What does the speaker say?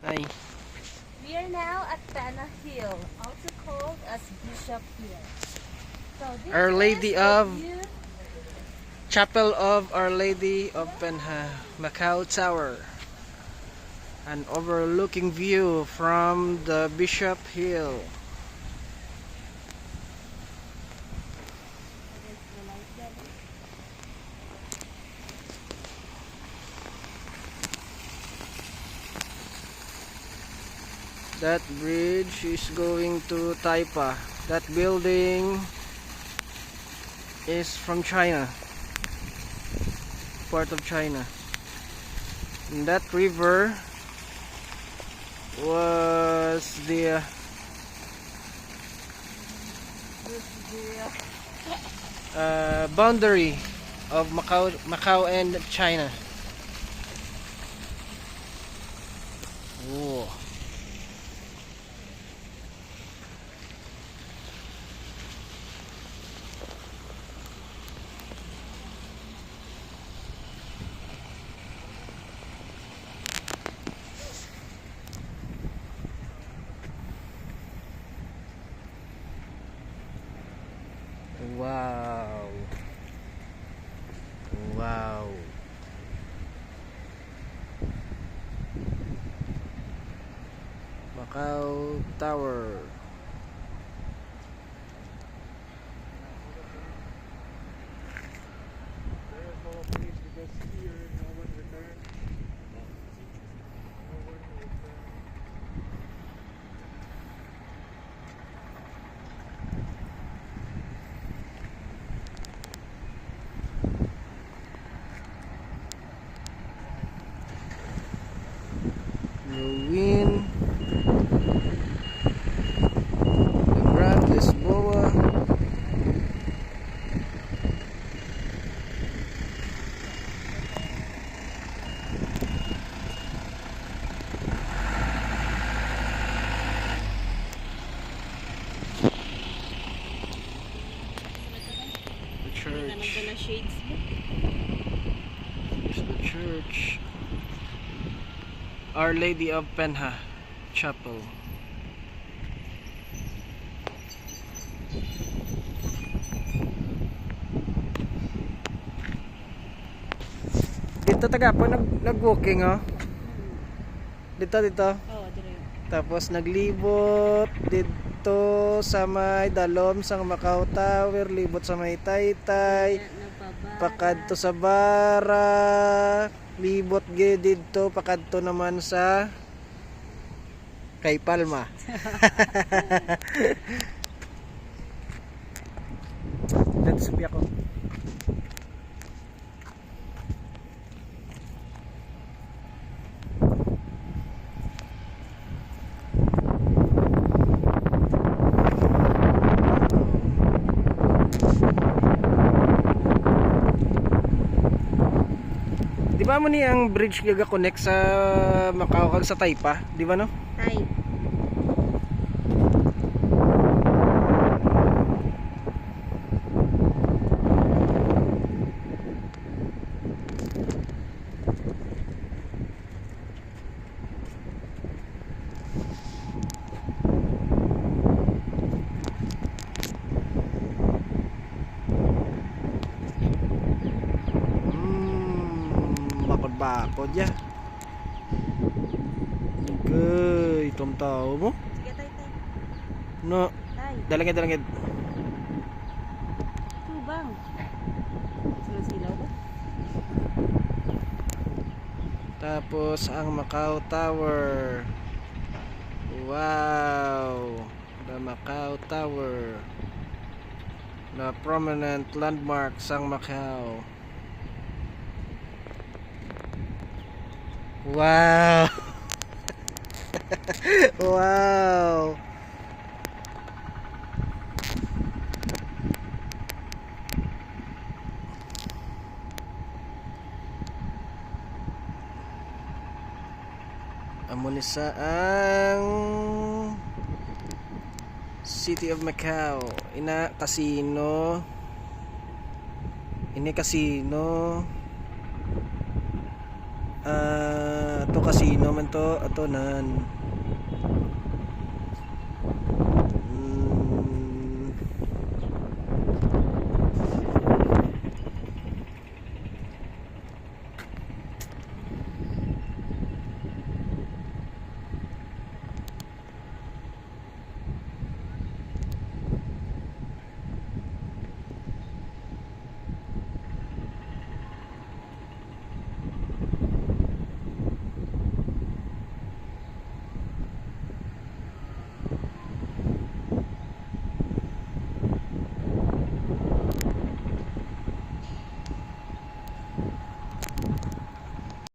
Ay, We are now at Penna Hill, also called as Bishop Hill. So this Our Lady is the of view. Chapel of Our Lady of Penha, Macau Tower. An overlooking view from the Bishop Hill. That bridge is going to Taipa. That building is from China, part of China. And that river was the boundary of Macau and China. Whoa. Wow. Wow. Macau Tower. Ruin. The Grand Lisboa. The church. Here's the church. Our Lady of Penha Chapel. Dito taga po nag-walking oh. Dito. Oh, dire. Tapos naglibot dito sa may Dalom sa Macau Tower, libot sa may Taytay, pakadto sa Bara, libot gid dito, pakadto naman sa kay Palma. Let's sabi ako. Di ba mo ni ang bridge gaga connect sa Macau kag sa Taypa, di ba no? Tay. Bakod ya. Gay, itong tao mo. Sige, tay. No, Tay. dalangid. Tubang. Silaw ba? Tapos ang Macau Tower. Wow, the Macau Tower. The prominent landmark sang Macau. Wow. Wow. Amo ni sa ang City of Macau. Ina casino. Ini casino. To casino man to atonan.